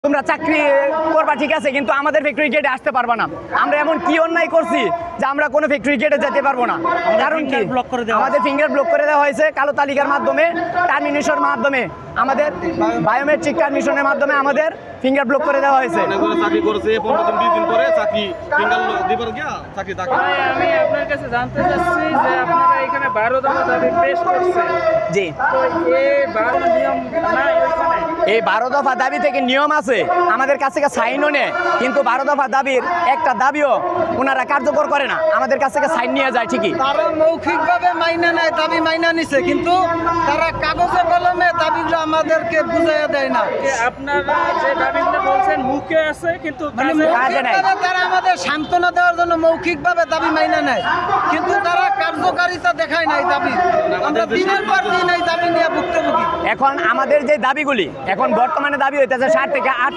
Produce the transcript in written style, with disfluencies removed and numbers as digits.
তোমরা চাকরি করবা ঠিক আছে, কিন্তু আমাদের ফ্যাক্টরি গেটে আসতে পারবা না। আমরা এমন কি অন্যায় করছি যে আমরা কোনো ফ্যাক্টরি গেটে যেতে পারবো না? কারণ কি আমাদের ফিঙ্গার ব্লক করে দেওয়া হয়েছে কালো তালিকার মাধ্যমে, টার্মিনেশনের মাধ্যমে, আমাদের বায়োমেট্রিক টার্মিনেশনের মাধ্যমে আমাদের ফিঙ্গার ব্লক করে দেওয়া হয়েছে। চাকরি করেছে 15 দিন 20 দিন পরে চাকরি ফিঙ্গার দিবার গিয়া চাকরি থাকে। আমি আপনার কাছে জানতে চাচ্ছি যে আপনারা এখানে 12 দফা দাবি পেশ করছেন, জি, তো এই 12 নিয়ম নাই ওইখানে? এই 12 দফা দাবি থেকে নিয়ম আছে, আমাদের কাছ থেকে সাইনও নেয়, কিন্তু 12 দফা দাবির একটা দাবিও ওনারা কার্যকর করে না, আমাদের কাছ থেকে সাইন নিয়ে যায় ঠিকই। তারা মৌখিকভাবে মাইনা নেয়, দাবি মাইনা নিছে, কিন্তু তারা কাগজে কলমে দাবিগুলো আমাদেরকে বুঝাইয়া দেয় না। যে আপনারা যে দাবিগুলো বলছেন মুখে আছে কিন্তু মানে কাজে নাই। মৌখিকভাবে তারা আমাদের সান্ত্বনা দেওয়ার জন্য মৌখিকভাবে দাবি মাইনা নেয়, কিন্তু তারা কার্যকারিতা দেখায় নাই দাবি। আমরা দিনের পর দিন এই দাবি নিয়ে ভুক্তভোগী। এখন আমাদের যে দাবিগুলি, এখন বর্তমানে দাবি হইতেছে 60 থেকে 8